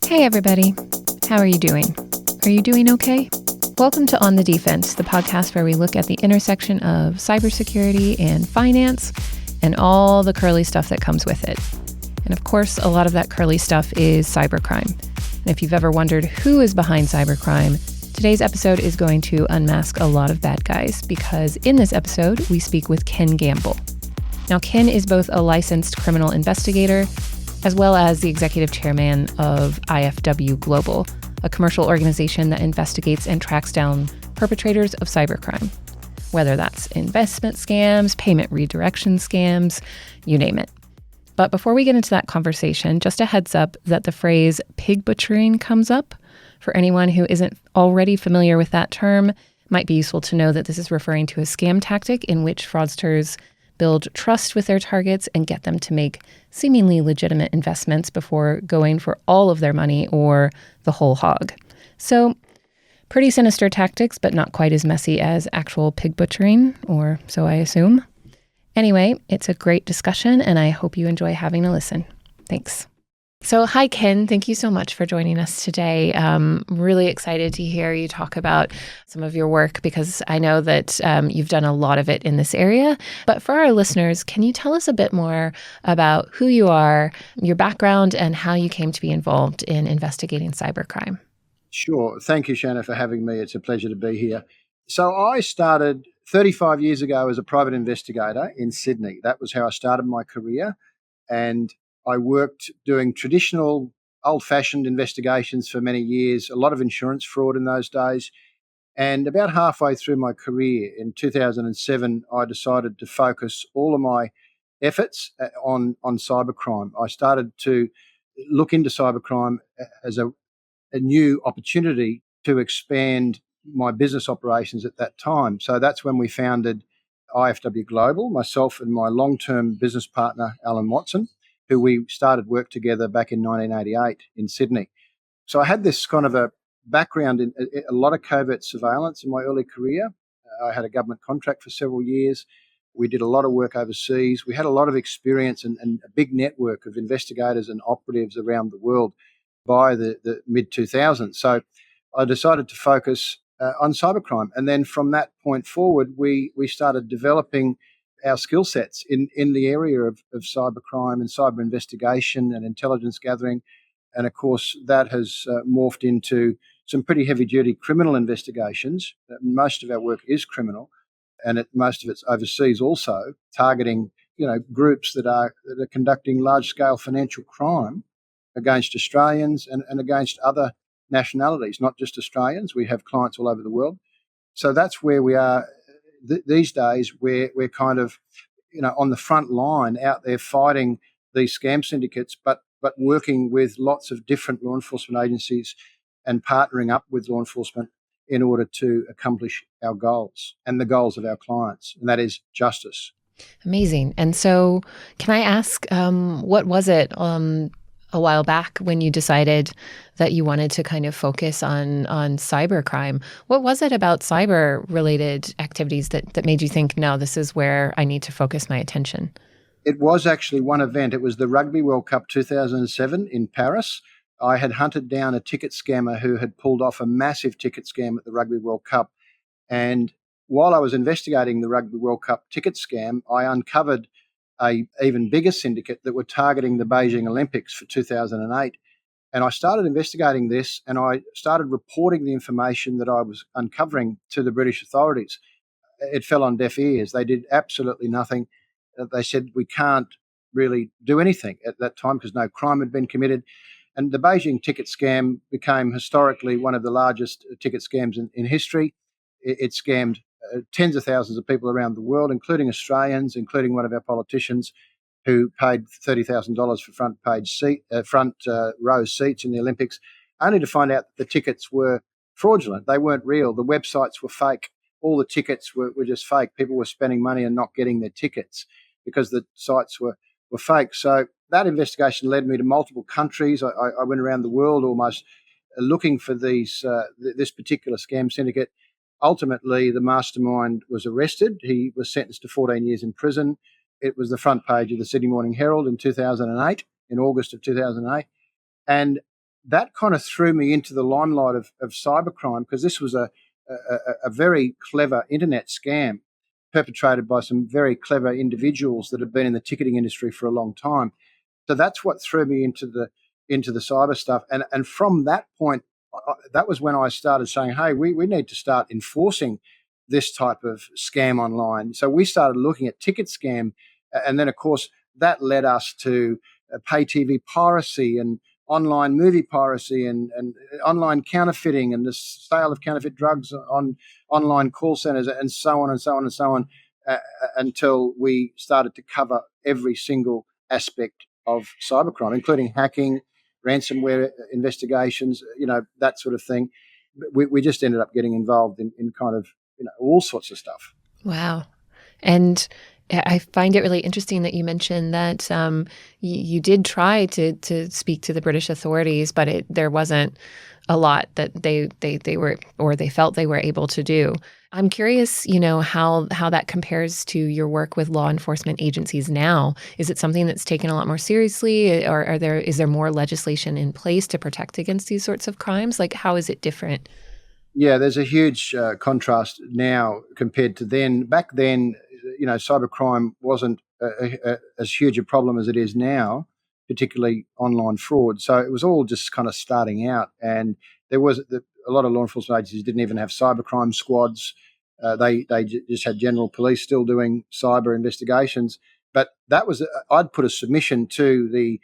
Hey everybody, how are you doing? Are you doing okay? Welcome to On the Defense, the podcast where we look at the intersection of cybersecurity and finance and all the curly stuff that comes with it. And of course, a lot of that curly stuff is cybercrime. And if you've ever wondered who is behind cybercrime, today's episode is going to unmask a lot of bad guys, because in this episode, we speak with Ken Gamble. Now, Ken is both a licensed criminal investigator as well as the executive chairman of IFW Global, a commercial organization that investigates and tracks down perpetrators of cybercrime, whether that's investment scams, payment redirection scams, you name it. But before we get into that conversation, just a heads up that the phrase pig butchering comes up. For anyone who isn't already familiar with that term, it might be useful to know that this is referring to a scam tactic in which fraudsters build trust with their targets and get them to make seemingly legitimate investments before going for all of their money or the whole hog. So, pretty sinister tactics, but not quite as messy as actual pig butchering, or so I assume. Anyway, it's a great discussion, and I hope you enjoy having a listen. Thanks. So, hi, Ken. Thank you so much for joining us today. Really excited to hear you talk about some of your work, because I know that you've done a lot of it in this area. But for our listeners, can you tell us a bit more about who you are, your background, and how you came to be involved in investigating cybercrime? Sure. Thank you, Shanna, for having me. It's a pleasure to be here. So I started 35 years ago as a private investigator in Sydney. That was how I started my career. And I worked doing traditional, old-fashioned investigations for many years, a lot of insurance fraud in those days. And about halfway through my career in 2007, I decided to focus all of my efforts on cybercrime. I started to look into cybercrime as a new opportunity to expand my business operations at that time. So that's when we founded IFW Global, myself and my long-term business partner, Alan Watson, who we started work together back in 1988 in Sydney. So I had this kind of a background in a lot of covert surveillance in my early career. I had a government contract for several years. We did a lot of work overseas. We had a lot of experience and a big network of investigators and operatives around the world by the mid-2000s. So I decided to focus on cybercrime. And then from that point forward, we started developing our skill sets in the area of cybercrime and cyber investigation and intelligence gathering. And of course, that has morphed into some pretty heavy-duty criminal investigations. Most of our work is criminal, and most of it's overseas also, targeting groups that are conducting large-scale financial crime against Australians and against other nationalities, not just Australians. We have clients all over the world. So that's where we are these days. We're kind of, on the front line out there fighting these scam syndicates, but working with lots of different law enforcement agencies and partnering up with law enforcement in order to accomplish our goals and the goals of our clients, and that is justice. Amazing. And so can I ask, what was it a while back when you decided that you wanted to kind of focus on cybercrime? What was it about cyber-related activities that made you think, no, this is where I need to focus my attention? It was actually one event. It was the Rugby World Cup 2007 in Paris. I had hunted down a ticket scammer who had pulled off a massive ticket scam at the Rugby World Cup. And while I was investigating the Rugby World Cup ticket scam, I uncovered a even bigger syndicate that were targeting the Beijing Olympics for 2008. And I started investigating this, and I started reporting the information that I was uncovering to the British authorities. It fell on deaf ears. They did absolutely nothing. They said, we can't really do anything at that time because no crime had been committed. And the Beijing ticket scam became historically one of the largest ticket scams in history. It scammed tens of thousands of people around the world, including Australians, including one of our politicians who paid $30,000 for front row seats in the Olympics, only to find out that the tickets were fraudulent. They weren't real. The websites were fake. All the tickets were just fake. People were spending money and not getting their tickets because the sites were fake. So that investigation led me to multiple countries. I went around the world almost looking for this particular scam syndicate. Ultimately, the mastermind was arrested. He was sentenced to 14 years in prison. It was the front page of the Sydney Morning Herald in 2008, in August of 2008. And that kind of threw me into the limelight of cybercrime, because this was a very clever internet scam perpetrated by some very clever individuals that had been in the ticketing industry for a long time. So that's what threw me into the cyber stuff, and from that point, that was when I started saying, "Hey, we need to start enforcing this type of scam online." So we started looking at ticket scam, and then of course that led us to pay TV piracy and online movie piracy and online counterfeiting and the sale of counterfeit drugs on online call centers and so on and so on and so on, until we started to cover every single aspect of cybercrime, including hacking, ransomware investigations, that sort of thing. We just ended up getting involved in kind of, all sorts of stuff. Wow. And I find it really interesting that you mentioned that you did try to speak to the British authorities, but there wasn't a lot that they were, or they felt they were able to do. I'm curious, how that compares to your work with law enforcement agencies now. Is it something that's taken a lot more seriously, or is there more legislation in place to protect against these sorts of crimes? Like, how is it different? Yeah, there's a huge contrast now compared to then. Back then, cybercrime wasn't as huge a problem as it is now, particularly online fraud. So it was all just kind of starting out, and there was a lot of law enforcement agencies didn't even have cybercrime squads. They just had general police still doing cyber investigations. But that was I'd put a submission to the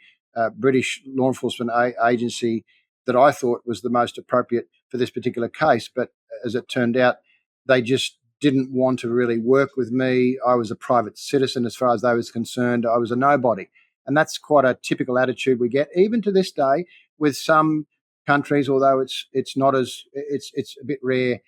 British law enforcement agency that I thought was the most appropriate for this particular case. But as it turned out, they just didn't want to really work with me. I was a private citizen as far as they was concerned. I was a nobody. And that's quite a typical attitude we get, even to this day, with some countries, although it's not as it's a bit rare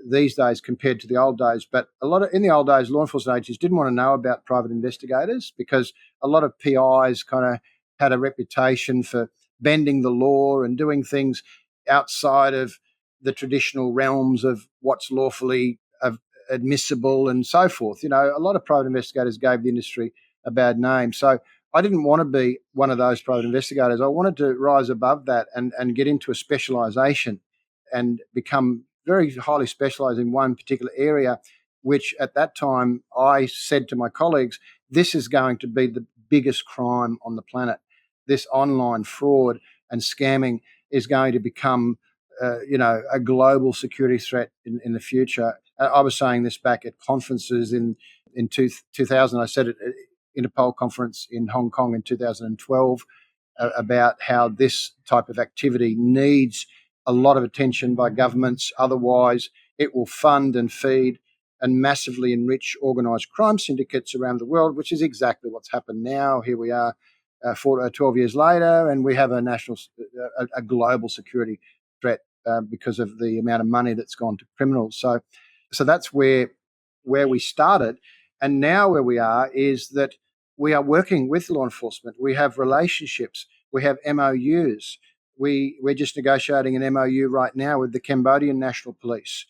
these days compared to the old days. But in the old days, law enforcement agencies didn't want to know about private investigators, because a lot of PIs kind of had a reputation for bending the law and doing things outside of the traditional realms of what's lawfully admissible and so forth. A lot of private investigators gave the industry a bad name. So I didn't want to be one of those private investigators. I wanted to rise above that and get into a specialisation and become very highly specialised in one particular area, which at that time I said to my colleagues, this is going to be the biggest crime on the planet. This online fraud and scamming is going to become, a global security threat in the future. I was saying this back at conferences in 2000. I said it at Interpol conference in Hong Kong in 2012 about how this type of activity needs a lot of attention by governments. Otherwise, it will fund and feed and massively enrich organised crime syndicates around the world, which is exactly what's happened now. Here we are 12 years later, and we have a global security threat because of the amount of money that's gone to criminals. So that's where we started. And now where we are is that we are working with law enforcement. We have relationships. We have MOUs. We're just negotiating an MOU right now with the Cambodian National Police.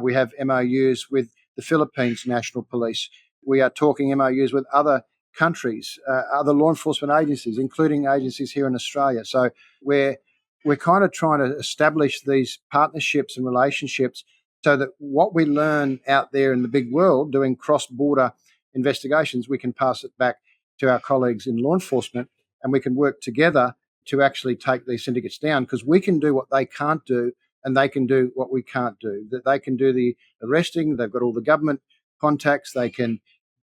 We have MOUs with the Philippines National Police. We are talking MOUs with other countries, other law enforcement agencies, including agencies here in Australia. So we're kind of trying to establish these partnerships and relationships so that what we learn out there in the big world doing cross-border investigations, we can pass it back to our colleagues in law enforcement, and we can work together to actually take these syndicates down, because we can do what they can't do and they can do what we can't do. That they can do the arresting, they've got all the government contacts, they can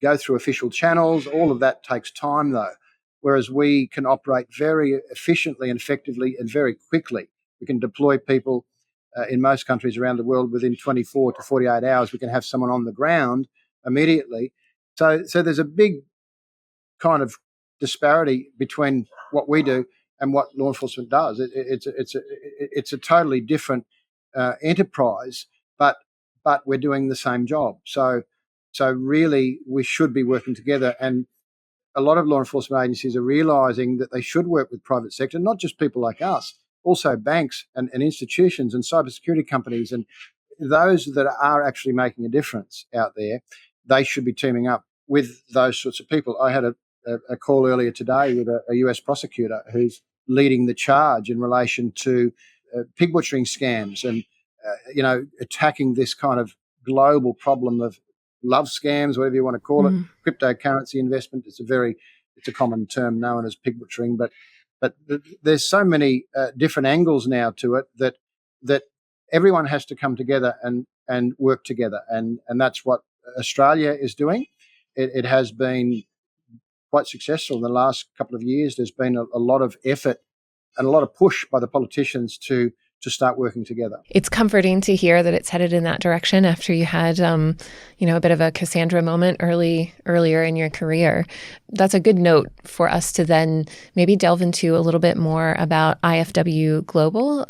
go through official channels. All of that takes time though, whereas we can operate very efficiently and effectively and very quickly. We can deploy people in most countries around the world within 24 to 48 hours. We can have someone on the ground immediately. So there's a big kind of disparity between what we do and what law enforcement does. It's a totally different enterprise, but we're doing the same job. So really, we should be working together. And a lot of law enforcement agencies are realising that they should work with private sector, not just people like us, also banks and institutions and cybersecurity companies, and those that are actually making a difference out there. They should be teaming up with those sorts of people. I had a call earlier today with a US prosecutor who's leading the charge in relation to pig butchering scams and, attacking this kind of global problem of love scams, whatever you want to call it, cryptocurrency investment. It's a common term known as pig butchering, but there's so many different angles now to it that everyone has to come together and work together, and that's what Australia is doing. It has been quite successful in the last couple of years. There's been a lot of effort and a lot of push by the politicians to start working together. It's comforting to hear that it's headed in that direction after you had, a bit of a Cassandra moment earlier in your career. That's a good note for us to then maybe delve into a little bit more about IFW Global.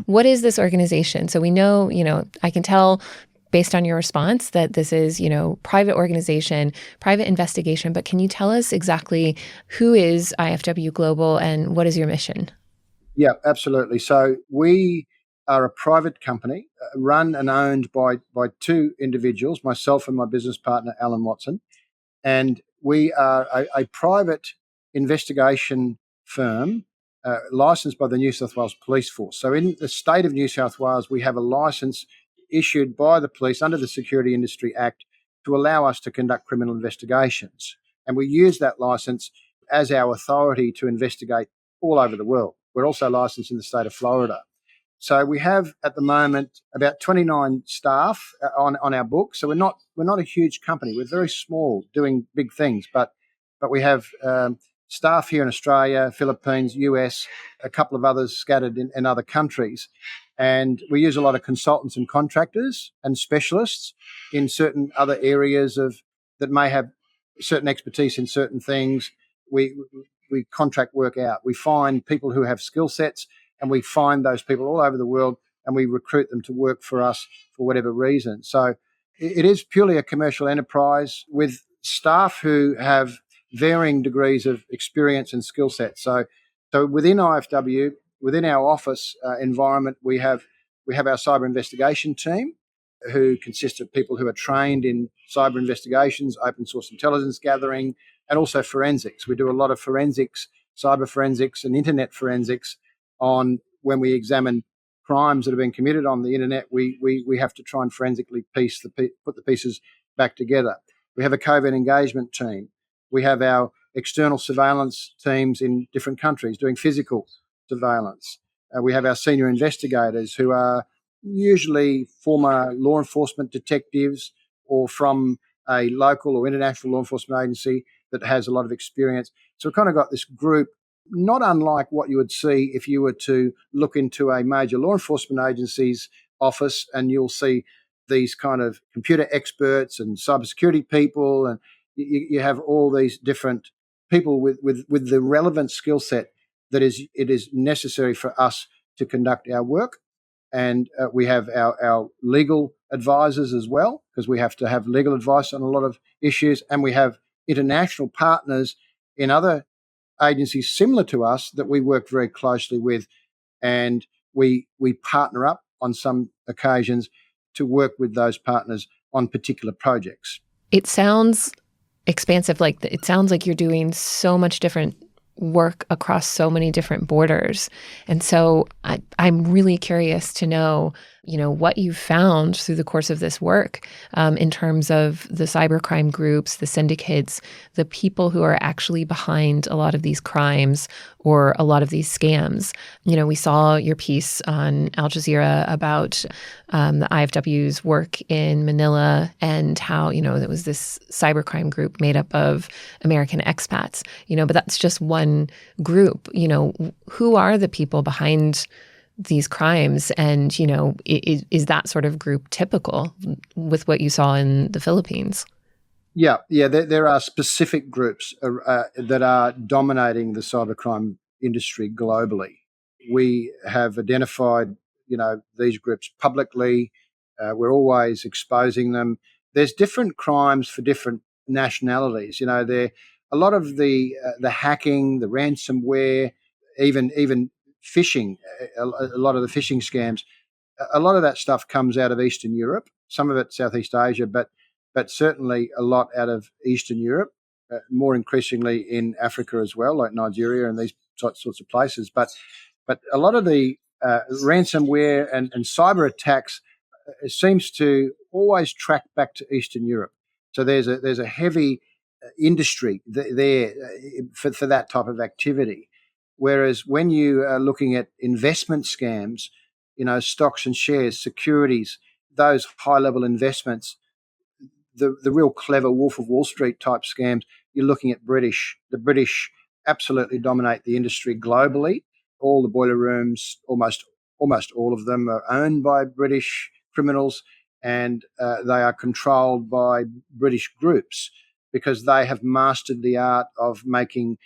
What is this organization? So we know, I can tell based on your response that this is, private organization, private investigation, but can you tell us exactly who is IFW Global and what is your mission? Yeah, absolutely. So we are a private company run and owned by two individuals, myself and my business partner, Alan Watson. And we are a private investigation firm licensed by the New South Wales Police Force. So in the state of New South Wales, we have a license issued by the police under the Security Industry Act to allow us to conduct criminal investigations. And we use that license as our authority to investigate all over the world. We're also licensed in the state of Florida. So we have at the moment about 29 staff on our book. So we're not a huge company. We're very small, doing big things. But we have staff here in Australia, Philippines, US, a couple of others scattered in other countries. And we use a lot of consultants and contractors and specialists in certain other areas that may have certain expertise in certain things. We contract work out. We find people who have skill sets, and we find those people all over the world, and we recruit them to work for us for whatever reason. So it is purely a commercial enterprise with staff who have varying degrees of experience and skill sets. So within IFW, within our office environment, we have our cyber investigation team, who consists of people who are trained in cyber investigations, open source intelligence gathering, and also forensics. We do a lot of forensics, cyber forensics and internet forensics on when we examine crimes that have been committed on the internet. We have to try and forensically put the pieces back together. We have a COVID engagement team. We have our external surveillance teams in different countries doing physical surveillance. We have our senior investigators who are usually former law enforcement detectives or from a local or international law enforcement agency that has a lot of experience. So we've kind of got this group, not unlike what you would see if you were to look into a major law enforcement agency's office, and you'll see these kind of computer experts and cybersecurity people, and you have all these different people with the relevant skill set that it is necessary for us to conduct our work. And we have our legal advisors as well, because we have to have legal advice on a lot of issues. And we have international partners in other agencies similar to us that we work very closely with. And we partner up on some occasions to work with those partners on particular projects. It sounds expansive. It sounds like you're doing so much different work across so many different borders. And so I'm really curious to know, what you've found through the course of this work in terms of the cybercrime groups, the syndicates, the people who are actually behind a lot of these crimes or a lot of these scams. We saw your piece on Al Jazeera about the IFW's work in Manila and how, there was this cybercrime group made up of American expats, but that's just one group. Who are the people behind these crimes? And, is that sort of group typical with what you saw in the Philippines? Yeah. There are specific groups that are dominating the cybercrime industry globally. We have identified, these groups publicly. We're always exposing them. There's different crimes for different nationalities. There a lot of the hacking, the ransomware, even phishing. A lot of the phishing scams. A lot of that stuff comes out of Eastern Europe. Some of it Southeast Asia, but certainly a lot out of Eastern Europe. More increasingly in Africa as well, like Nigeria and these sorts of places. But a lot of the ransomware and cyber attacks seems to always track back to Eastern Europe. So there's a heavy industry there for that type of activity. Whereas when you are looking at investment scams, stocks and shares, securities, those high-level investments, the real clever Wolf of Wall Street type scams, you're looking at British. The British absolutely dominate the industry globally. All the boiler rooms, almost all of them, are owned by British criminals, and they are controlled by British groups because they have mastered the art of making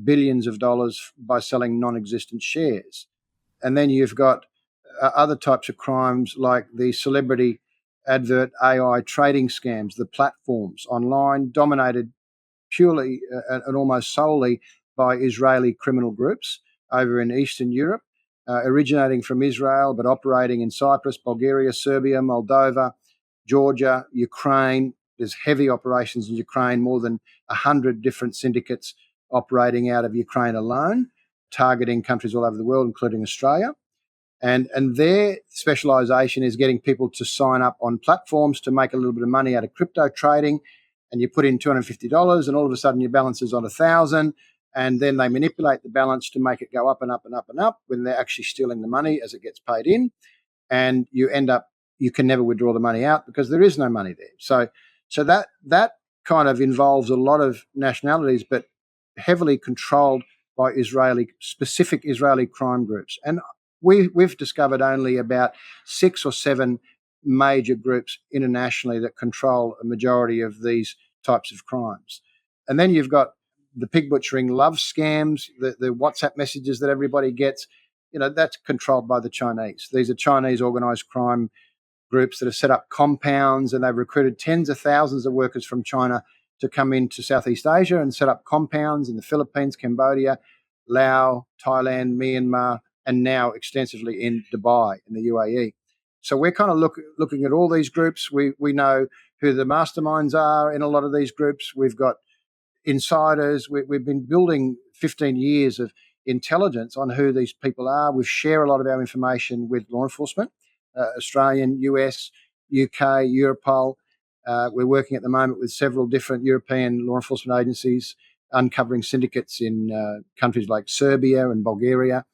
billions of dollars by selling non-existent shares. And then you've got other types of crimes like the celebrity advert AI trading scams, the platforms online dominated purely and almost solely by Israeli criminal groups over in Eastern Europe, originating from Israel but operating in Cyprus, Bulgaria, Serbia, Moldova, Georgia, Ukraine. There's heavy operations in Ukraine, more than 100 different syndicates operating out of Ukraine alone, targeting countries all over the world, including Australia. And their specialization is getting people to sign up on platforms to make a little bit of money out of crypto trading. And you put in $250 and all of a sudden your balance is on $1,000. And then they manipulate the balance to make it go up and up and up and up when they're actually stealing the money as it gets paid in. And you can never withdraw the money out because there is no money there. So that kind of involves a lot of nationalities, but heavily controlled by specific Israeli crime groups. And we've discovered only about 6 or 7 major groups internationally that control a majority of these types of crimes. And then you've got the pig butchering love scams, the WhatsApp messages that everybody gets, that's controlled by the Chinese. These are Chinese organized crime groups that have set up compounds, and they've recruited tens of thousands of workers from China to come into Southeast Asia and set up compounds in the Philippines, Cambodia, Laos, Thailand, Myanmar, and now extensively in Dubai, in the UAE. So we're kind of looking at all these groups. We know who the masterminds are in a lot of these groups. We've got insiders. We've been building 15 years of intelligence on who these people are. We share a lot of our information with law enforcement, Australian, US, UK, Europol. We're working at the moment with several different European law enforcement agencies, uncovering syndicates in countries like Serbia and Bulgaria.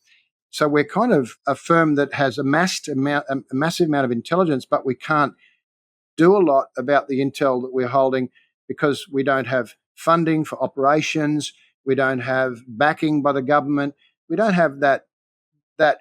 So we're kind of a firm that has amassed a massive amount of intelligence, but we can't do a lot about the intel that we're holding because we don't have funding for operations. We don't have backing by the government. We don't have that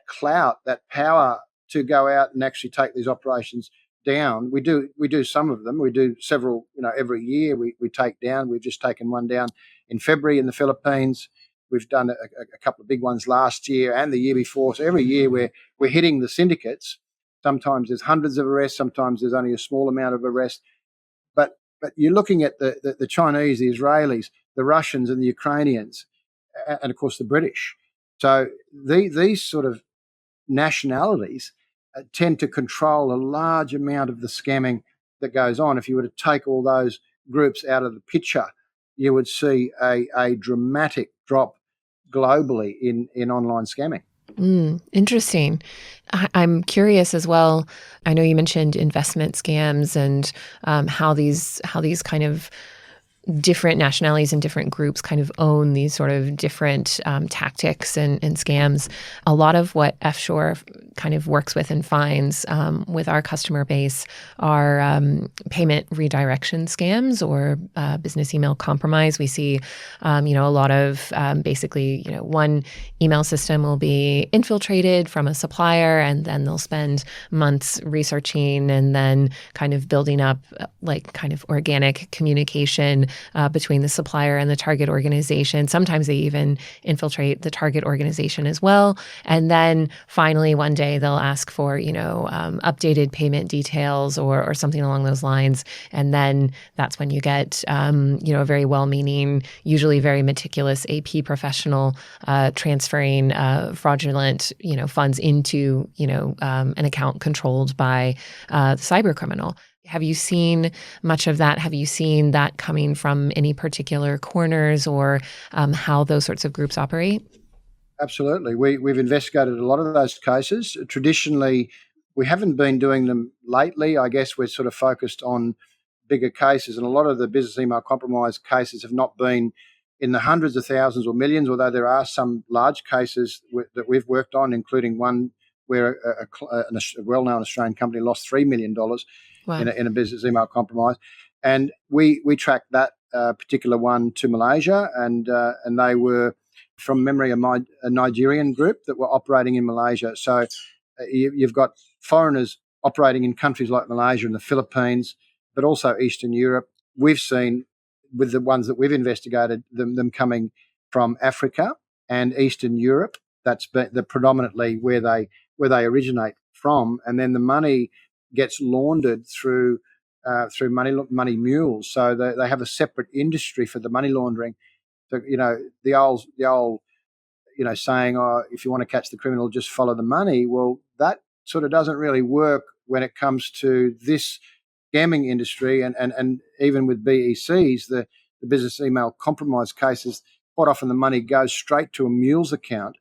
clout, that power to go out and actually take these operations down. We do some of them. We do several, every year we take down. We've just taken one down in February in the Philippines. We've done a couple of big ones last year and the year before. So every year we're hitting the syndicates. Sometimes there's hundreds of arrests. Sometimes there's only a small amount of arrests. But you're looking at the Chinese, the Israelis, the Russians and the Ukrainians, and of course the British. So these sort of nationalities tend to control a large amount of the scamming that goes on. If you were to take all those groups out of the picture, you would see a dramatic drop globally in online scamming. Interesting. I'm curious as well. I know you mentioned investment scams and how these kind of different nationalities and different groups kind of own these sort of different tactics and scams. A lot of what F-Shore kind of works with and finds with our customer base are payment redirection scams or business email compromise. We see, a lot of basically, one email system will be infiltrated from a supplier, and then they'll spend months researching and then kind of building up like kind of organic communication between the supplier and the target organization. Sometimes they even infiltrate the target organization as well. And then finally, one day they'll ask for, updated payment details or something along those lines. And then that's when you get, a very well-meaning, usually very meticulous AP professional transferring fraudulent, funds into, an account controlled by the cybercriminal. Have you seen much of that? Have you seen that coming from any particular corners or how those sorts of groups operate? Absolutely. We've investigated a lot of those cases. Traditionally, we haven't been doing them lately. I guess we're sort of focused on bigger cases, and a lot of the business email compromise cases have not been in the hundreds of thousands or millions, although there are some large cases that we've worked on, including one where a well-known Australian company lost $3 million Wow. in a business email compromise. And we tracked that particular one to Malaysia, and they were, from memory, a Nigerian group that were operating in Malaysia. So you've got foreigners operating in countries like Malaysia and the Philippines, but also Eastern Europe. We've seen, with the ones that we've investigated, them coming from Africa and Eastern Europe. That's predominantly where they originate from, and then the money gets laundered through money mules. So they have a separate industry for the money laundering. So the old saying, "Oh, if you want to catch the criminal, just follow the money." Well, that sort of doesn't really work when it comes to this scamming industry, and even with BECs, the business email compromise cases. Quite often, the money goes straight to a mule's account,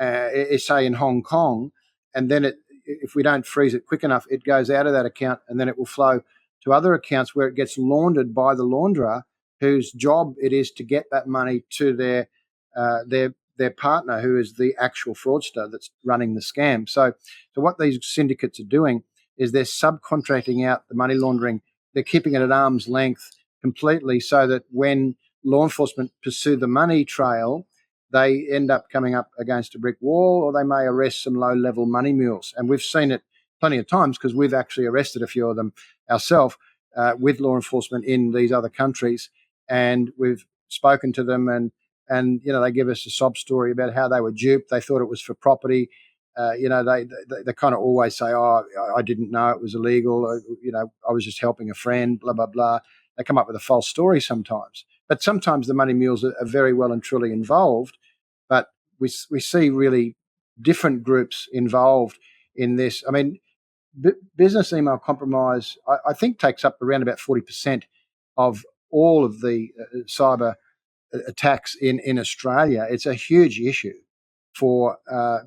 say in Hong Kong, and then if we don't freeze it quick enough, it goes out of that account, and then it will flow to other accounts where it gets laundered by the launderer, whose job it is to get that money to their partner, who is the actual fraudster that's running the scam. So what these syndicates are doing is they're subcontracting out the money laundering. They're keeping it at arm's length completely, so that when law enforcement pursue the money trail, they end up coming up against a brick wall, or they may arrest some low-level money mules. And we've seen it plenty of times because we've actually arrested a few of them ourselves with law enforcement in these other countries, and we've spoken to them, and they give us a sob story about how they were duped. They thought it was for property. They kind of always say, "Oh, I didn't know it was illegal. I was just helping a friend." Blah blah blah. They come up with a false story sometimes, but sometimes the money mules are very well and truly involved. But we see really different groups involved in this. I mean, business email compromise, I think, takes up around about 40% of all of the cyber attacks in Australia. It's a huge issue for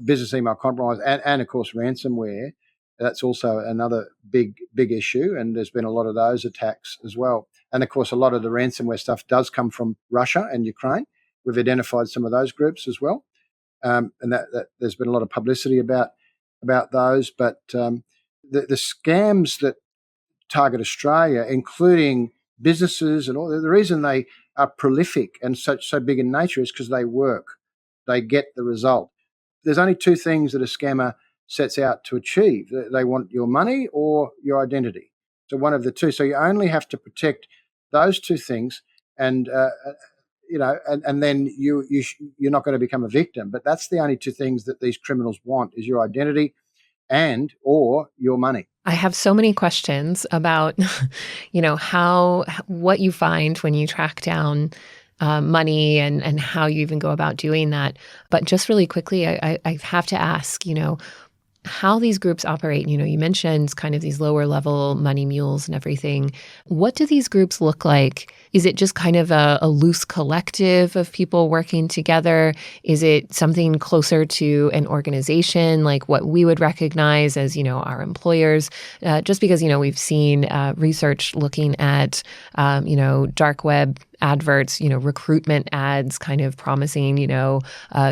business email compromise, and of course ransomware. That's also another big issue, and there's been a lot of those attacks as well. And of course, a lot of the ransomware stuff does come from Russia and Ukraine. We've identified some of those groups as well, and that there's been a lot of publicity about those. But the scams that target Australia, including businesses and all, the reason they are prolific and so big in nature is because they work. They get the result. There's only two things that a scammer sets out to achieve. They want your money or your identity. So one of the two. So you only have to protect those two things, and and then you're not going to become a victim. But that's the only two things that these criminals want: is your identity and or your money. I have so many questions about, what you find when you track down money and how you even go about doing that. But just really quickly, I have to ask, how these groups operate. You mentioned kind of these lower level money mules and everything. What do these groups look like? Is it just kind of a loose collective of people working together? Is it something closer to an organization, like what we would recognize as, our employers? Just because, we've seen research looking at, dark web adverts, recruitment ads kind of promising,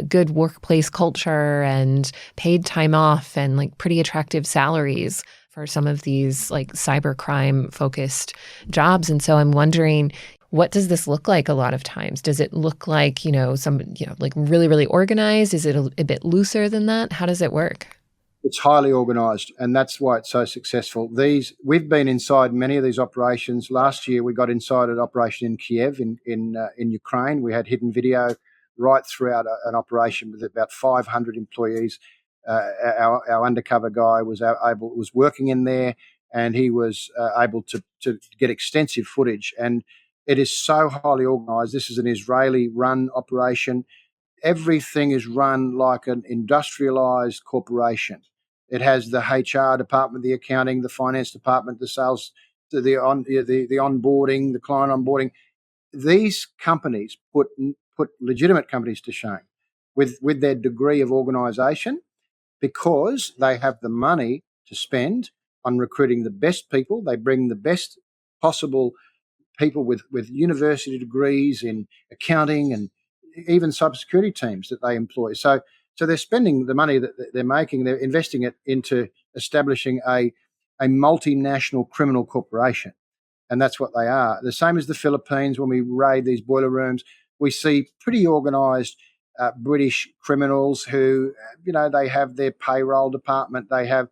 good workplace culture and paid time off and like pretty attractive salaries for some of these like cybercrime focused jobs. And so I'm wondering, what does this look like a lot of times? Does it look like, like really, really organized? Is it a bit looser than that? How does it work? It's highly organised, and that's why it's so successful. We've been inside many of these operations. Last year, we got inside an operation in Kiev in Ukraine. We had hidden video right throughout an operation with about 500 employees. Our undercover guy was working in there, and he was able to get extensive footage. And it is so highly organised. This is an Israeli-run operation. Everything is run like an industrialised corporation. It has the HR department, the accounting, the finance department, the sales, the onboarding, the client onboarding. These companies put legitimate companies to shame. with their degree of organisation, because they have the money to spend on recruiting the best people. They bring the best possible people with university degrees in accounting and even cybersecurity teams that they employ. So they're spending the money that they're making, they're investing it into establishing a multinational criminal corporation. And that's what they are. The same as the Philippines. When we raid these boiler rooms, we see pretty organised British criminals who, they have their payroll department. They have,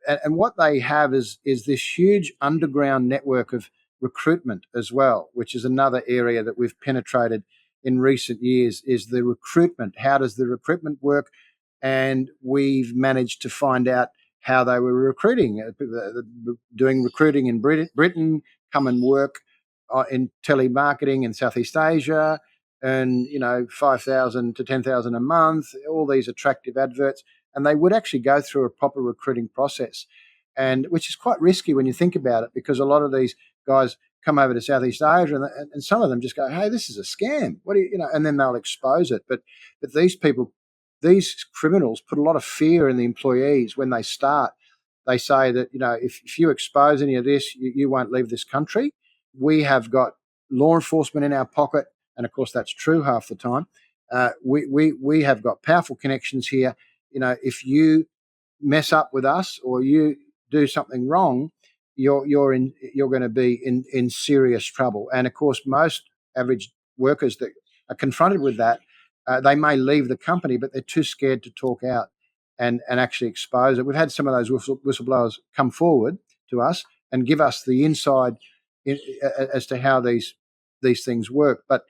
and what they have is this huge underground network of recruitment as well, which is another area that we've penetrated in recent years, is the recruitment. How does the recruitment work? And we've managed to find out how they were recruiting, doing recruiting in Britain, come and work in telemarketing in Southeast Asia, and 5,000 to 10,000 a month, all these attractive adverts, and they would actually go through a proper recruiting process, and which is quite risky when you think about it, because a lot of these guys come over to Southeast Asia, and some of them just go, "Hey, this is a scam. What do you?" And then they'll expose it. But these people, these criminals, put a lot of fear in the employees when they start. They say that if you expose any of this, you won't leave this country. We have got law enforcement in our pocket, and of course that's true half the time. We have got powerful connections here. If you mess up with us or you do something wrong, you're going to be in serious trouble. And of course, most average workers that are confronted with that, they may leave the company, but they're too scared to talk out and actually expose it. We've had some of those whistleblowers come forward to us and give us the inside as to how these things work. But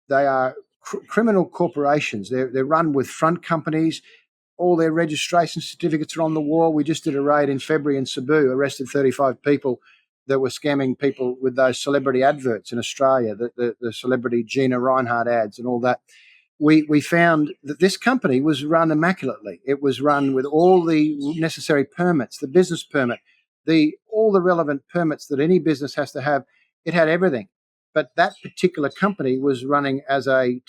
they are criminal corporations. They're run with front companies. All their registration certificates are on the wall. We just did a raid in February in Cebu, arrested 35 people that were scamming people with those celebrity adverts in Australia, the celebrity Gina Reinhardt ads and all that. We found that this company was run immaculately. It was run with all the necessary permits, the business permit, all the relevant permits that any business has to have. It had everything. But that particular company was running as a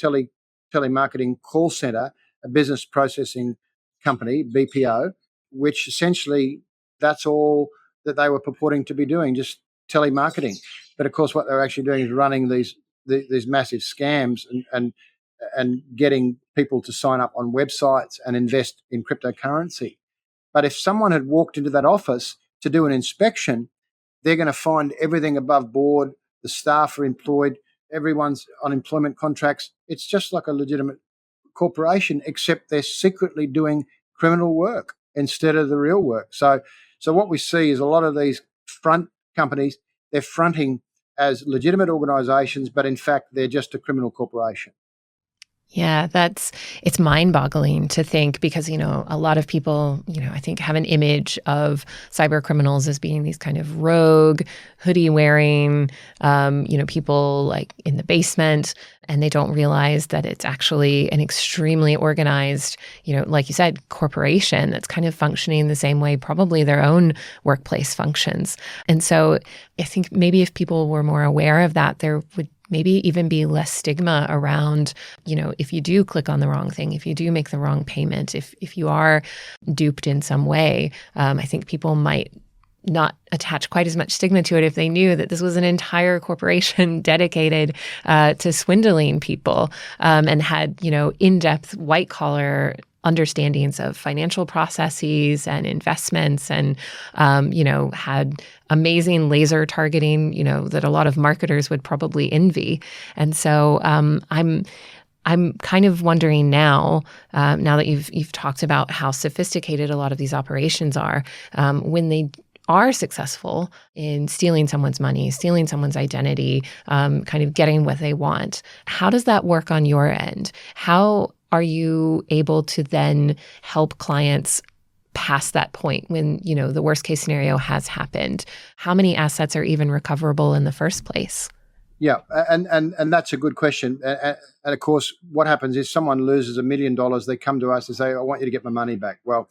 telemarketing call center, a business processing company, BPO, which essentially that's all that they were purporting to be doing, just telemarketing. But of course, what they're actually doing is running these massive scams and getting people to sign up on websites and invest in cryptocurrency. But if someone had walked into that office to do an inspection, they're going to find everything above board. The staff are employed. Everyone's on employment contracts. It's just like a legitimate corporation, except they're secretly doing criminal work instead of the real work. So what we see is a lot of these front companies, they're fronting as legitimate organizations, but in fact, they're just a criminal corporation. Yeah, it's mind-boggling to think, because, a lot of people, I think have an image of cyber criminals as being these kind of rogue, hoodie-wearing, people like in the basement, and they don't realize that it's actually an extremely organized, like you said, corporation that's kind of functioning the same way probably their own workplace functions. And so I think maybe if people were more aware of that, there would maybe even be less stigma around, if you do click on the wrong thing, if you do make the wrong payment, if you are duped in some way. I think people might not attach quite as much stigma to it if they knew that this was an entire corporation dedicated to swindling people, and had, in-depth white-collar understandings of financial processes and investments, and, had amazing laser targeting, that a lot of marketers would probably envy. And so I'm kind of wondering now that you've talked about how sophisticated a lot of these operations are, when they are successful in stealing someone's money, stealing someone's identity, kind of getting what they want. How does that work on your end? How are you able to then help clients past that point when, the worst case scenario has happened? How many assets are even recoverable in the first place? Yeah, and that's a good question. And of course, what happens is someone loses $1 million, they come to us and say, "I want you to get my money back." Well,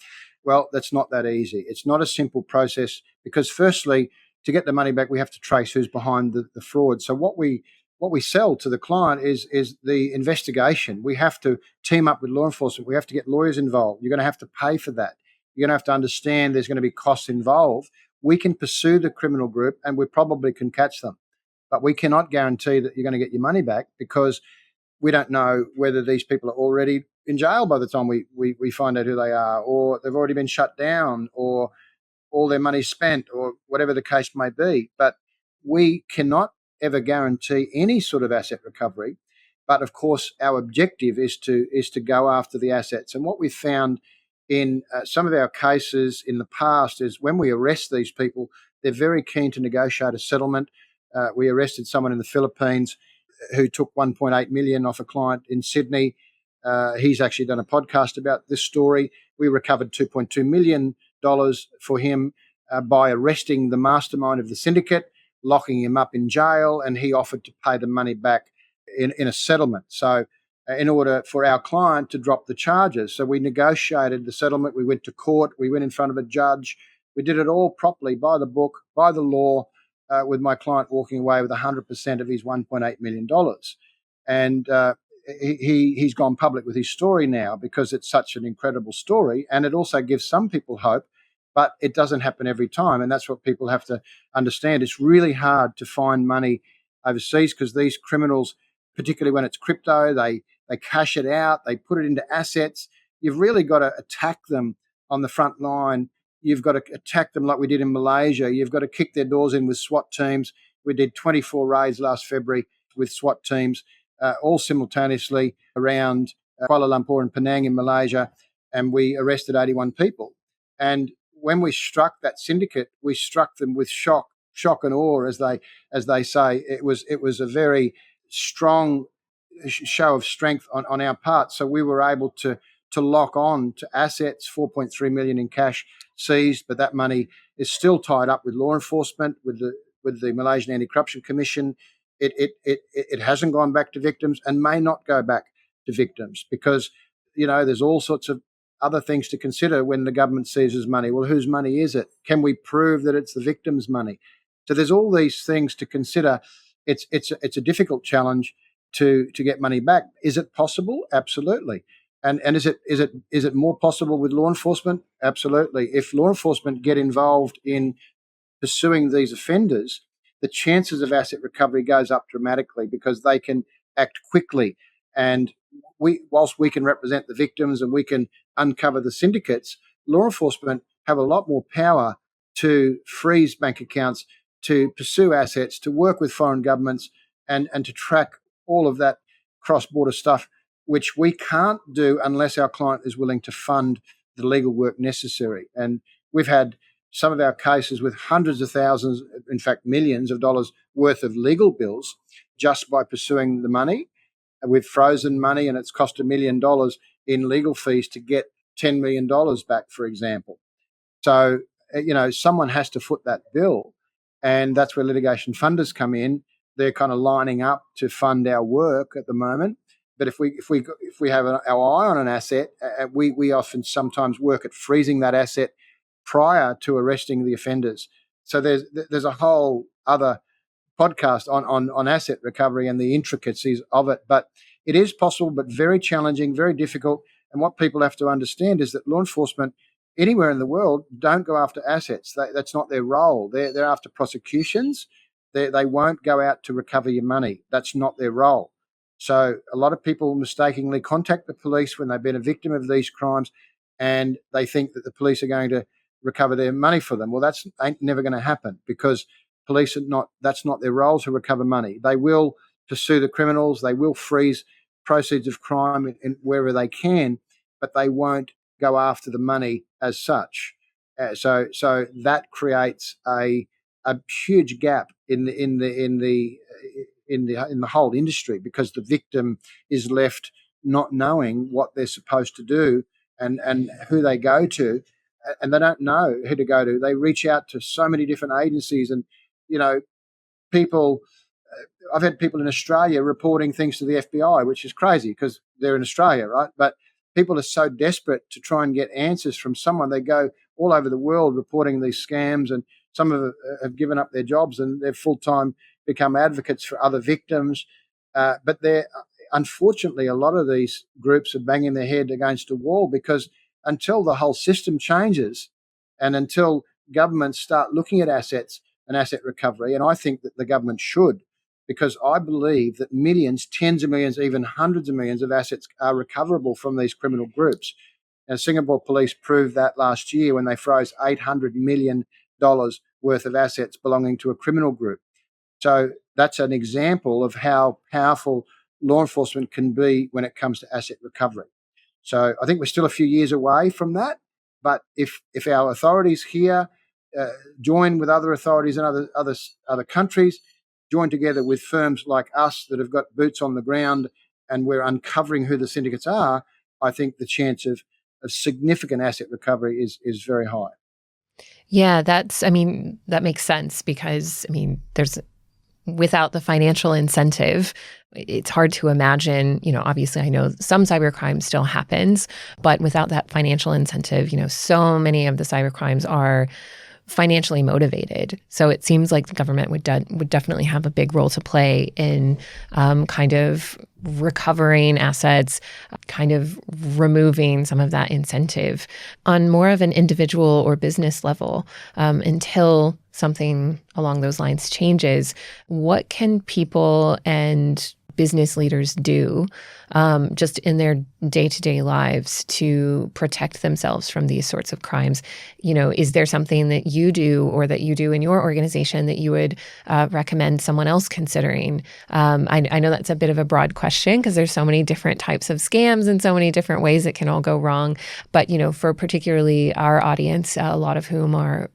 that's not that easy. It's not a simple process, because firstly, to get the money back, we have to trace who's behind the fraud. So what we what we sell to the client is the investigation. We have to team up with law enforcement. We have to get lawyers involved. You're going to have to pay for that. You're going to have to understand there's going to be costs involved. We can pursue the criminal group and we probably can catch them, but we cannot guarantee that you're going to get your money back because we don't know whether these people are already in jail by the time we find out who they are, or they've already been shut down, or all their money spent, or whatever the case may be. But we cannot ever guarantee any sort of asset recovery. But of course, our objective is to go after the assets. And what we found in some of our cases in the past is when we arrest these people, they're very keen to negotiate a settlement. We arrested someone in the Philippines who took 1.8 million off a client in Sydney. He's actually done a podcast about this story. We recovered $2.2 million for him by arresting the mastermind of the syndicate, locking him up in jail, and he offered to pay the money back in a settlement. So in order for our client to drop the charges. So we negotiated the settlement. We went to court. We went in front of a judge. We did it all properly by the book, by the law, with my client walking away with 100% of his $1.8 million. And he's gone public with his story now because it's such an incredible story. And it also gives some people hope, but it doesn't happen every time. And that's what people have to understand. It's really hard to find money overseas because these criminals, particularly when it's crypto, they cash it out, they put it into assets. You've really got to attack them on the front line. You've got to attack them like we did in Malaysia. You've got to kick their doors in with SWAT teams. We did 24 raids last February with SWAT teams, all simultaneously around Kuala Lumpur and Penang in Malaysia, and we arrested 81 people. And when we struck that syndicate, we struck them with shock and awe, as they say. It was a very strong show of strength on our part. So we were able to lock on to assets, 4.3 million in cash seized, but that money is still tied up with law enforcement, with the Malaysian Anti-Corruption Commission. It hasn't gone back to victims and may not go back to victims because, there's all sorts of other things to consider when the government seizes money. Well, whose money is it? Can we prove that it's the victim's money? So there's all these things to consider. It's a difficult challenge to get money back. Is it possible? Absolutely. And is it more possible with law enforcement? Absolutely. If law enforcement get involved in pursuing these offenders, the chances of asset recovery goes up dramatically because they can act quickly. And whilst we can represent the victims and we can uncover the syndicates, law enforcement have a lot more power to freeze bank accounts, to pursue assets, to work with foreign governments and to track all of that cross-border stuff, which we can't do unless our client is willing to fund the legal work necessary. And we've had some of our cases with hundreds of thousands, in fact, millions of dollars worth of legal bills just by pursuing the money. We've frozen money and it's cost $1 million in legal fees to get $10 million back, for example. So, someone has to foot that bill. And that's where litigation funders come in. They're kind of lining up to fund our work at the moment. But if we have our eye on an asset, we often sometimes work at freezing that asset prior to arresting the offenders. So there's a whole other podcast on asset recovery and the intricacies of it. But it is possible, but very challenging, very difficult. And what people have to understand is that law enforcement anywhere in the world don't go after assets. That's not their role. They're after prosecutions. They won't go out to recover your money. That's not their role. So a lot of people mistakenly contact the police when they've been a victim of these crimes and they think that the police are going to recover their money for them. Well, that's ain't never going to happen because police that's not their role to recover money. They will pursue the criminals. They will freeze proceeds of crime in wherever they can, but they won't go after the money as such. So that creates a huge gap in the whole industry because the victim is left not knowing what they're supposed to do and who they go to, and they don't know who to go to. They reach out to so many different agencies, and people. I've had people in Australia reporting things to the FBI, which is crazy because they're in Australia, right? But people are so desperate to try and get answers from someone. They go all over the world reporting these scams, and some of them have given up their jobs and they're full-time become advocates for other victims. But unfortunately, a lot of these groups are banging their head against a wall because until the whole system changes and until governments start looking at assets and asset recovery, and I think that the government should, because I believe that millions, tens of millions, even hundreds of millions of assets are recoverable from these criminal groups. And Singapore police proved that last year when they froze $800 million worth of assets belonging to a criminal group. So that's an example of how powerful law enforcement can be when it comes to asset recovery. So I think we're still a few years away from that. But if our authorities here join with other authorities in other countries, join together with firms like us that have got boots on the ground and we're uncovering who the syndicates are, I think the chance of significant asset recovery is very high. Yeah, that makes sense because, there's without the financial incentive, it's hard to imagine, obviously I know some cybercrime still happens, but without that financial incentive, so many of the cybercrimes are financially motivated. So it seems like the government would definitely have a big role to play in kind of recovering assets, kind of removing some of that incentive on more of an individual or business level until something along those lines changes. What can people and business leaders do just in their day-to-day lives to protect themselves from these sorts of crimes? Is there something that you do or that you do in your organization that you would recommend someone else considering? I know that's a bit of a broad question because there's so many different types of scams and so many different ways it can all go wrong. But, for particularly our audience, a lot of whom are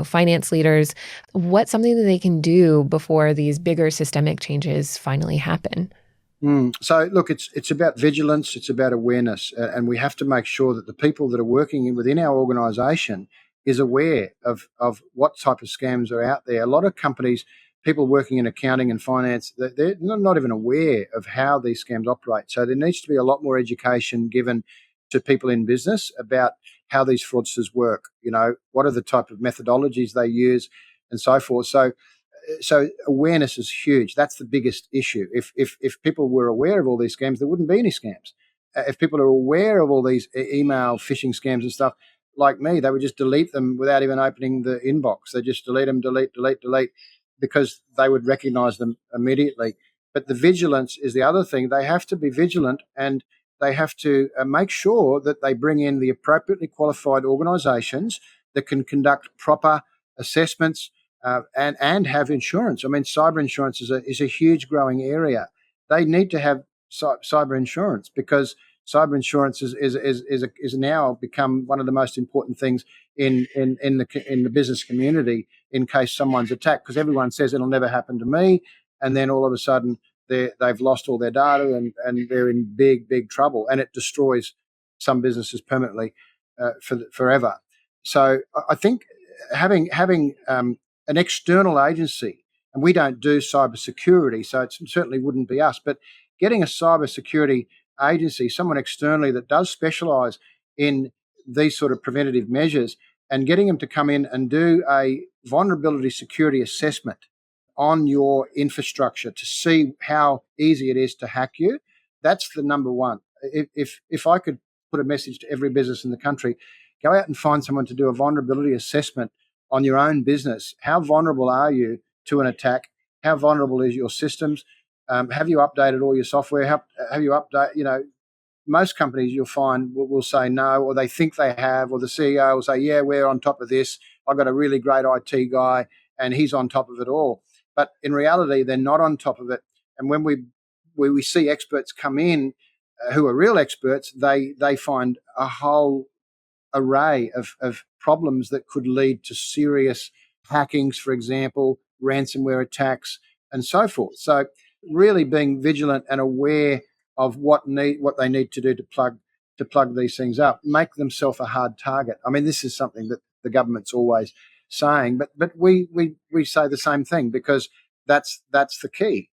finance leaders, what's something that they can do before these bigger systemic changes finally happen? So, look, it's about vigilance, it's about awareness, and we have to make sure that the people that are working within our organisation is aware of what type of scams are out there. A lot of companies, people working in accounting and finance, they're not even aware of how these scams operate. So there needs to be a lot more education given to people in business about how these fraudsters work, what are the type of methodologies they use and so forth. So awareness is huge. That's the biggest issue. If people were aware of all these scams, there wouldn't be any scams. If people are aware of all these email phishing scams and stuff, like me, they would just delete them without even opening the inbox. They just delete them, delete, because they would recognize them immediately. But the vigilance is the other thing. They have to be vigilant and they have to make sure that they bring in the appropriately qualified organisations that can conduct proper assessments and have insurance. Cyber insurance is a huge growing area. They need to have cyber insurance because cyber insurance is now become one of the most important things in the business community in case someone's attacked, because everyone says it'll never happen to me, and then all of a sudden they've lost all their data and they're in big trouble, and it destroys some businesses permanently forever. So I think having an external agency, and we don't do cybersecurity, so it certainly wouldn't be us, but getting a cybersecurity agency, someone externally that does specialise in these sort of preventative measures, and getting them to come in and do a vulnerability security assessment on your infrastructure to see how easy it is to hack you. That's the number one. If I could put a message to every business in the country, go out and find someone to do a vulnerability assessment on your own business. How vulnerable are you to an attack? How vulnerable is your systems? Have you updated all your software? Have you updated, most companies you'll find will say no, or they think they have, or the CEO will say, yeah, we're on top of this. I've got a really great IT guy and he's on top of it all. But in reality, they're not on top of it. And when we see experts come in who are real experts, they find a whole array of problems that could lead to serious hackings, for example, ransomware attacks, and so forth. So really being vigilant and aware of what they need to do to plug these things up, make themselves a hard target. This is something that the government's always saying, but we say the same thing because that's the key.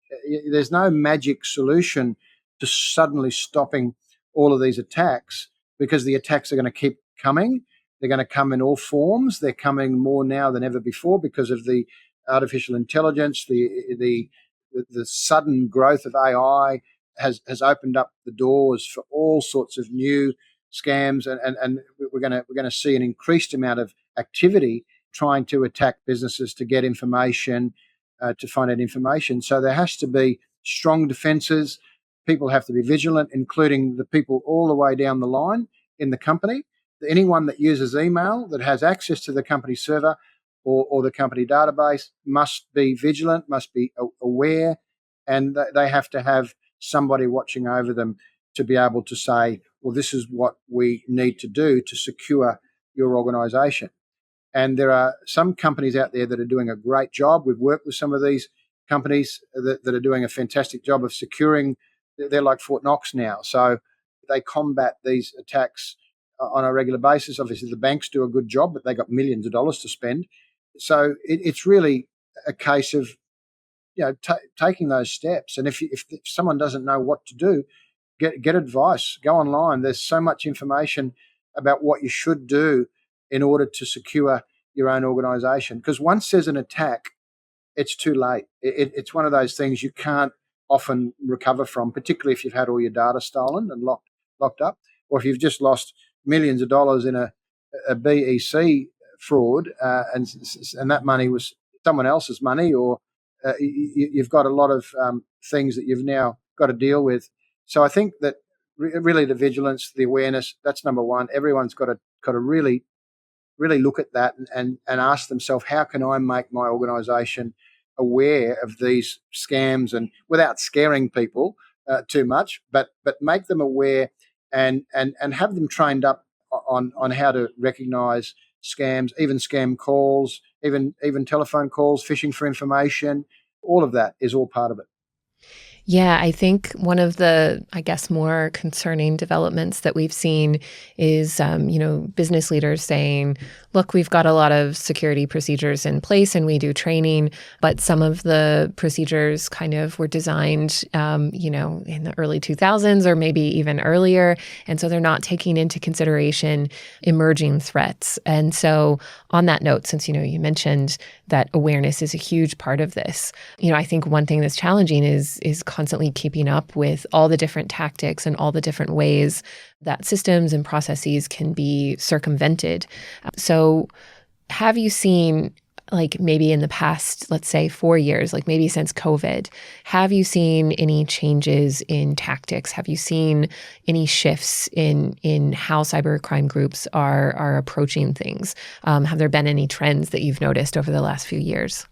There's no magic solution to suddenly stopping all of these attacks, because the attacks are going to keep coming. They're going to come in all forms. They're coming more now than ever before because of the artificial intelligence, the sudden growth of AI has opened up the doors for all sorts of new scams, and we're going to see an increased amount of activity trying to attack businesses to get information, to find out information. So there has to be strong defences. People have to be vigilant, including the people all the way down the line in the company. Anyone that uses email that has access to the company server or the company database must be vigilant, must be aware, and they have to have somebody watching over them to be able to say, well, this is what we need to do to secure your organisation. And there are some companies out there that are doing a great job. We've worked with some of these companies that are doing a fantastic job of securing. They're like Fort Knox now. So they combat these attacks on a regular basis. Obviously, the banks do a good job, but they got millions of dollars to spend. So it's really a case of taking those steps. And if someone doesn't know what to do, get advice. Go online. There's so much information about what you should do in order to secure your own organisation. Because once there's an attack, it's too late. It's one of those things you can't often recover from, particularly if you've had all your data stolen and locked up, or if you've just lost millions of dollars in a BEC fraud, and that money was someone else's money, or you've got a lot of things that you've now got to deal with. So I think that really the vigilance, the awareness, that's number one. Everyone's got to really look at that and ask themselves, how can I make my organisation aware of these scams, and without scaring people too much, but make them aware and have them trained up on how to recognise scams, even scam calls, even telephone calls, phishing for information. All of that is all part of it. Yeah, I think one of the, I guess, more concerning developments that we've seen is, business leaders saying, look, we've got a lot of security procedures in place and we do training, but some of the procedures kind of were designed, in the early 2000s or maybe even earlier. And so they're not taking into consideration emerging threats. And so on that note, since, you mentioned that awareness is a huge part of this, I think one thing that's challenging is constantly keeping up with all the different tactics and all the different ways that systems and processes can be circumvented. So have you seen, like maybe in the past, let's say 4 years, like maybe since COVID, have you seen any changes in tactics? Have you seen any shifts in how cybercrime groups are approaching things? Have there been any trends that you've noticed over the last few years?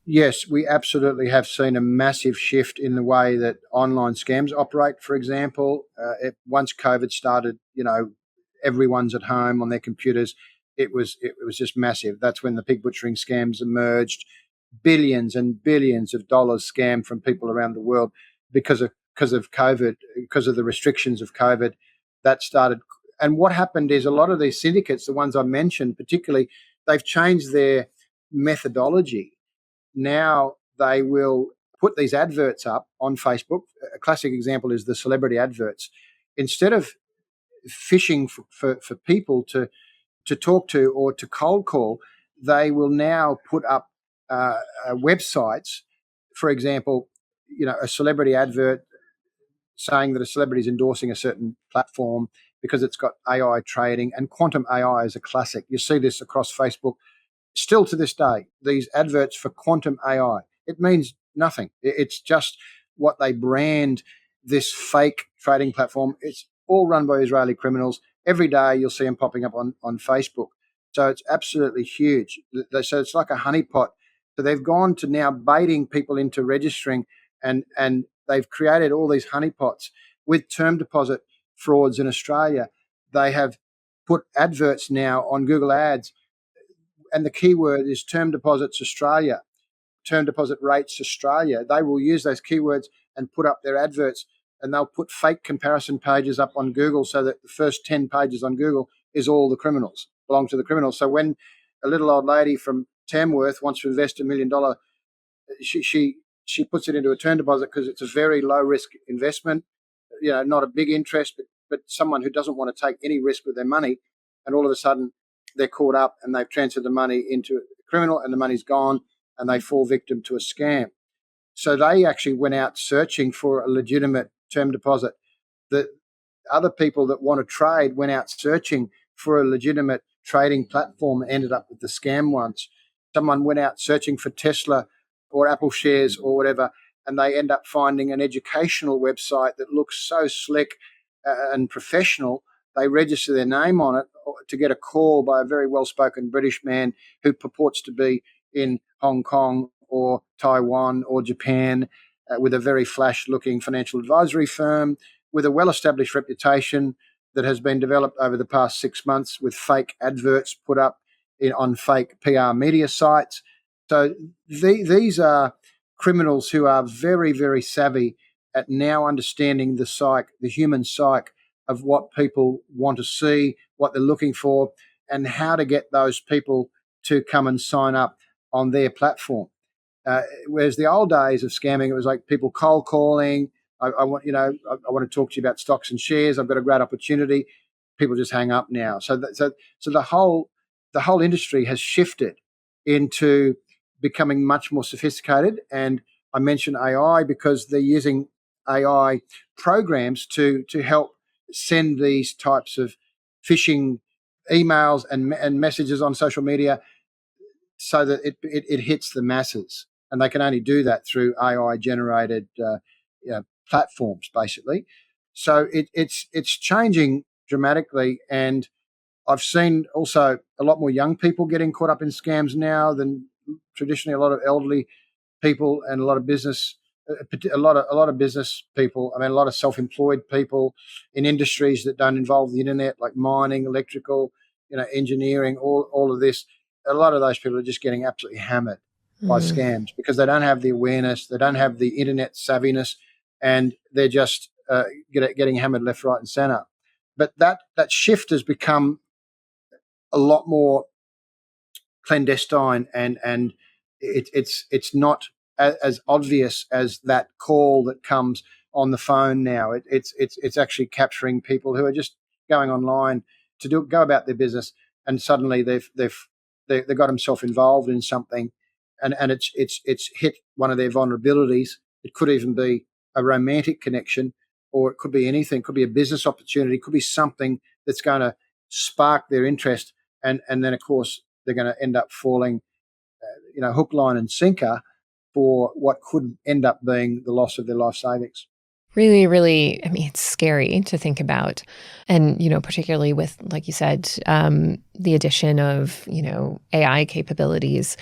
Yes, we absolutely have seen a massive shift in the way that online scams operate. For example, once COVID started, everyone's at home on their computers. It was just massive. That's when the pig butchering scams emerged. Billions and billions of dollars scammed from people around the world because of COVID, because of the restrictions of COVID. That started. And what happened is a lot of these syndicates, the ones I mentioned particularly, they've changed their methodology. Now they will put these adverts up on Facebook. A classic example is the celebrity adverts. Instead of fishing for people to talk to or to cold call, they will now put up websites. For example, a celebrity advert saying that a celebrity is endorsing a certain platform because it's got AI trading, and quantum AI is a classic. You see this across Facebook. Still to this day, these adverts for quantum AI, it means nothing. It's just what they brand this fake trading platform. It's all run by Israeli criminals. Every day you'll see them popping up on Facebook. So it's absolutely huge. So it's like a honeypot. So they've gone to now baiting people into registering, and they've created all these honeypots with term deposit frauds in Australia. They have put adverts now on Google Ads, and the keyword is term deposits Australia, term deposit rates Australia. They will use those keywords and put up their adverts, and they'll put fake comparison pages up on Google so that the first 10 pages on Google is all the criminals, belong to the criminals. So when a little old lady from Tamworth wants to invest $1 million, she puts it into a term deposit because it's a very low risk investment, not a big interest, but someone who doesn't want to take any risk with their money, and all of a sudden they're caught up and they've transferred the money into a criminal and the money's gone. and they fall victim to a scam. So they actually went out searching for a legitimate term deposit. The other people that want to trade went out searching for a legitimate trading platform and ended up with the scam ones. Someone went out searching for Tesla or Apple shares or whatever, and they end up finding an educational website that looks so slick and professional. They register their name on it to get a call by a very well-spoken British man who purports to be in Hong Kong or Taiwan or Japan with a very flash-looking financial advisory firm with a well-established reputation that has been developed over the past 6 months with fake adverts put up on fake PR media sites. So these are criminals who are very, very savvy at now understanding the human psyche of what people want to see, what they're looking for, and how to get those people to come and sign up on their platform. Whereas the old days of scamming, it was like people cold calling. I want to talk to you about stocks and shares. I've got a great opportunity. People just hang up now. So the whole industry has shifted into becoming much more sophisticated. And I mention AI because they're using AI programs to help send these types of phishing emails and messages on social media so that it hits the masses. And they can only do that through AI generated platforms, basically. So it's changing dramatically. And I've seen also a lot more young people getting caught up in scams now than traditionally. A lot of elderly people and a lot of business, a lot of business people. I mean, a lot of self-employed people in industries that don't involve the internet, like mining, electrical, engineering, all of this. A lot of those people are just getting absolutely hammered by scams because they don't have the awareness, they don't have the internet savviness, and they're just getting hammered left, right, and centre. But that shift has become a lot more clandestine, and it's not as obvious as that call that comes on the phone now. It's actually capturing people who are just going online to go about their business, and suddenly they've got themselves involved in something, and it's hit one of their vulnerabilities. It could even be a romantic connection, or it could be anything. It could be a business opportunity. It could be something that's going to spark their interest, and then of course they're going to end up falling, hook, line, and sinker for what could end up being the loss of their life savings. Really, really, I mean, it's scary to think about. And, particularly with, like you said, the addition of, AI capabilities,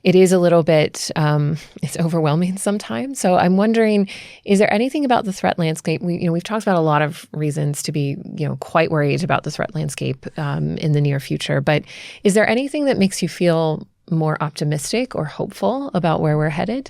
it is a little bit, it's overwhelming sometimes. So I'm wondering, is there anything about the threat landscape? We've talked about a lot of reasons to be, quite worried about the threat landscape in the near future. But is there anything that makes you feel more optimistic or hopeful about where we're headed?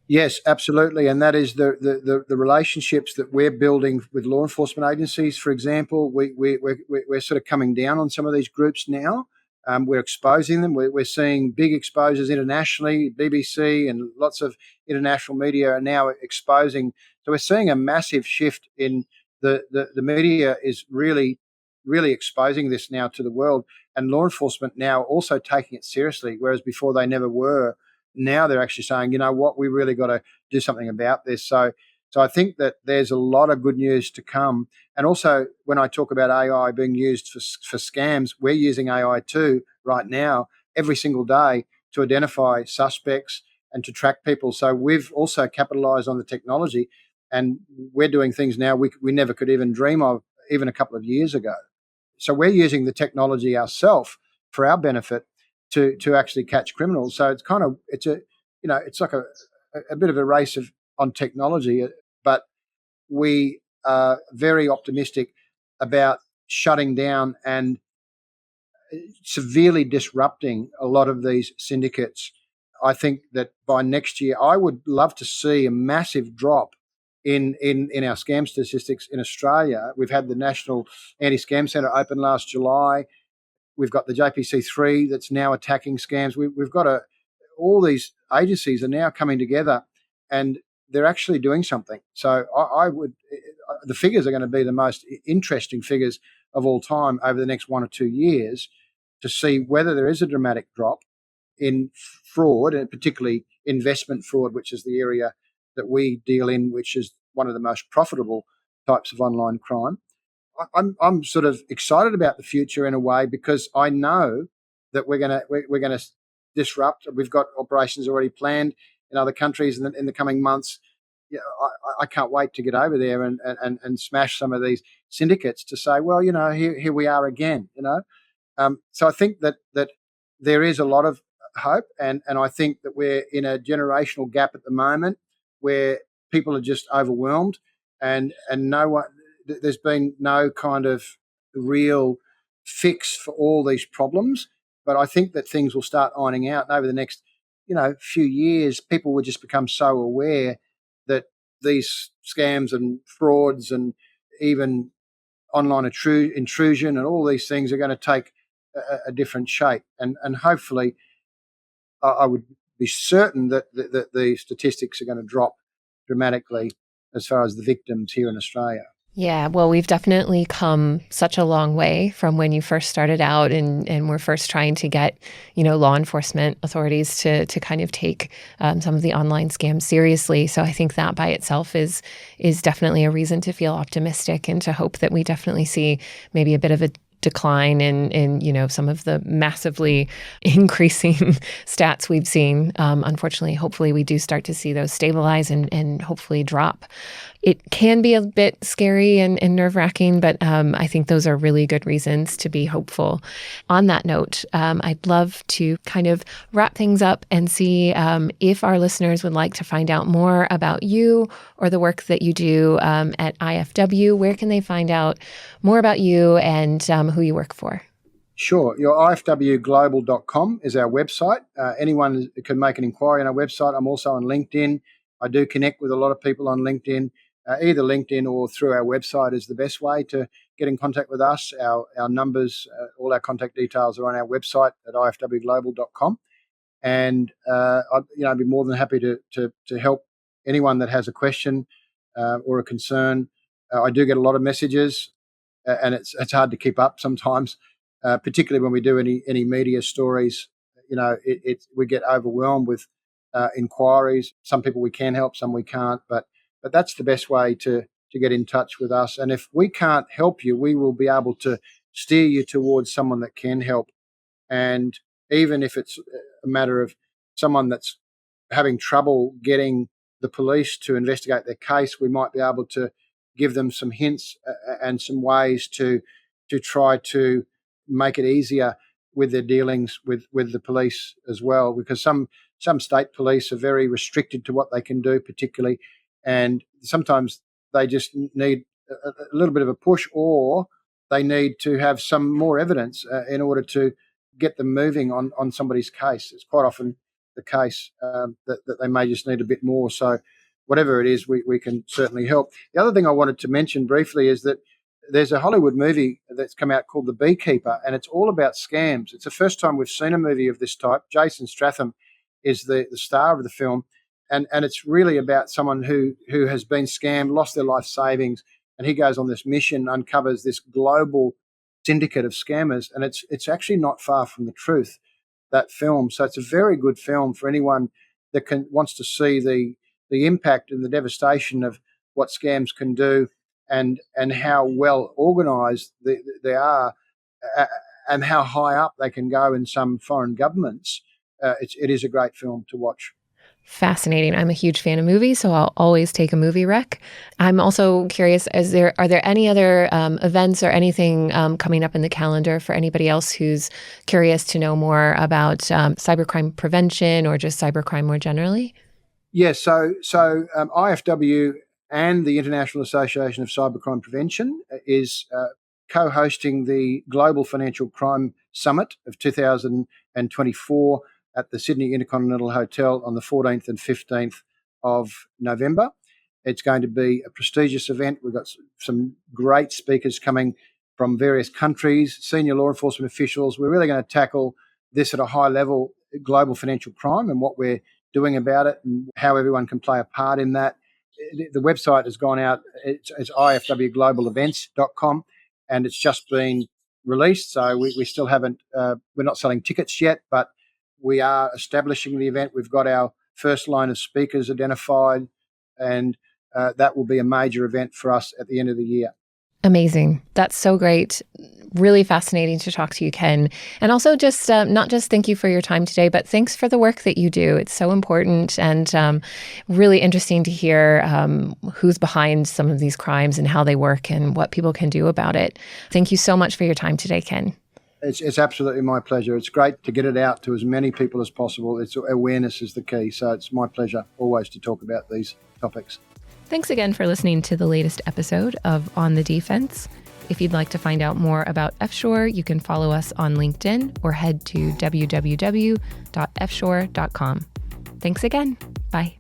Yes, absolutely, and that is the relationships that we're building with law enforcement agencies. For example, we're sort of coming down on some of these groups now. We're exposing them. We're seeing big exposures internationally. BBC and lots of international media are now exposing. So we're seeing a massive shift in the media is really exposing this now to the world, and law enforcement now also taking it seriously, whereas before they never were. Now they're actually saying, you know what, we really got to do something about this. So I think that there's a lot of good news to come. And also, when I talk about AI being used for scams, we're using AI too right now, every single day, to identify suspects and to track people. So we've also capitalized on the technology, and we're doing things now we never could even dream of even a couple of years ago. So we're using the technology ourselves for our benefit to actually catch criminals. So it's like a bit of a race on technology, but we are very optimistic about shutting down and severely disrupting a lot of these syndicates. I think that by next year, I would love to see a massive drop in our scam statistics in Australia. We've had the National Anti-Scam Centre open last July. We've got the JPC3 that's now attacking scams. We've got all these agencies are now coming together, and they're actually doing something. So the figures are going to be the most interesting figures of all time over the next 1 or 2 years to see whether there is a dramatic drop in fraud, and particularly investment fraud, which is the area that we deal in, which is one of the most profitable types of online crime. I'm sort of excited about the future in a way, because I know that we're gonna disrupt. We've got operations already planned in other countries in the coming months. Yeah, I can't wait to get over there and smash some of these syndicates to say, well, here we are again. So I think that there is a lot of hope, and I think that we're in a generational gap at the moment where people are just overwhelmed, and no one, there's been no kind of real fix for all these problems. But I think that things will start ironing out, and over the next few years, people will just become so aware that these scams and frauds and even online intrusion and all these things are going to take a different shape. And hopefully, I would be certain that the statistics are going to drop dramatically as far as the victims here in Australia. Yeah, well, we've definitely come such a long way from when you first started out and were first trying to get, law enforcement authorities to kind of take some of the online scams seriously. So I think that by itself is definitely a reason to feel optimistic and to hope that we definitely see maybe a bit of a decline in some of the massively increasing stats we've seen. Unfortunately, hopefully we do start to see those stabilize and hopefully drop. It can be a bit scary and nerve-wracking, but I think those are really good reasons to be hopeful. On that note, I'd love to kind of wrap things up and see if our listeners would like to find out more about you or the work that you do at IFW. Where can they find out more about you and who you work for? Sure. Your IFWglobal.com is our website. Anyone can make an inquiry on our website. I'm also on LinkedIn. I do connect with a lot of people on LinkedIn. Either LinkedIn or through our website is the best way to get in contact with us. Our numbers, all our contact details are on our website at ifwglobal.com. And I'd be more than happy to help anyone that has a question or a concern. I do get a lot of messages, and it's hard to keep up sometimes, particularly when we do any media stories. We get overwhelmed with inquiries. Some people we can help, some we can't, but that's the best way to get in touch with us. And if we can't help you, we will be able to steer you towards someone that can help. And even if it's a matter of someone that's having trouble getting the police to investigate their case, we might be able to give them some hints and some ways to try to make it easier with their dealings with the police as well, because some state police are very restricted to what they can do, particularly, and sometimes they just need a little bit of a push, or they need to have some more evidence in order to get them moving on somebody's case. It's quite often the case that they may just need a bit more. So whatever it is, we can certainly help. The other thing I wanted to mention briefly is that there's a Hollywood movie that's come out called The Beekeeper, and it's all about scams. It's the first time we've seen a movie of this type. Jason Statham is the star of the film, and it's really about someone who has been scammed, lost their life savings, and he goes on this mission, uncovers this global syndicate of scammers, and it's actually not far from the truth, that film. So it's a very good film for anyone that wants to see the impact and the devastation of what scams can do, and how well organised they are, and how high up they can go in some foreign governments. It is a great film to watch. Fascinating. I'm a huge fan of movies, so I'll always take a movie rec. I'm also curious, are there any other events or anything coming up in the calendar for anybody else who's curious to know more about cybercrime prevention or just cybercrime more generally? Yes, so IFW and the International Association of Cybercrime Prevention is co-hosting the Global Financial Crime Summit of 2024 at the Sydney Intercontinental Hotel on the 14th and 15th of November. It's going to be a prestigious event. We've got some great speakers coming from various countries, senior law enforcement officials. We're really going to tackle this at a high level, global financial crime, and what we're doing about it and how everyone can play a part in that. The website has gone out. It's ifwglobalevents.com, and it's just been released. So we still haven't, we're not selling tickets yet, but We are establishing the event. We've got our first line of speakers identified, and that will be a major event for us at the end of the year. Amazing. That's so great. Really fascinating to talk to you, Ken. And also just not just thank you for your time today, but thanks for the work that you do. It's so important and really interesting to hear who's behind some of these crimes and how they work and what people can do about it. Thank you so much for your time today, Ken. It's absolutely my pleasure. It's great to get it out to as many people as possible. Awareness is the key. So it's my pleasure always to talk about these topics. Thanks again for listening to the latest episode of On the Defense. If you'd like to find out more about F-Shore, you can follow us on LinkedIn or head to www.fshore.com. Thanks again. Bye.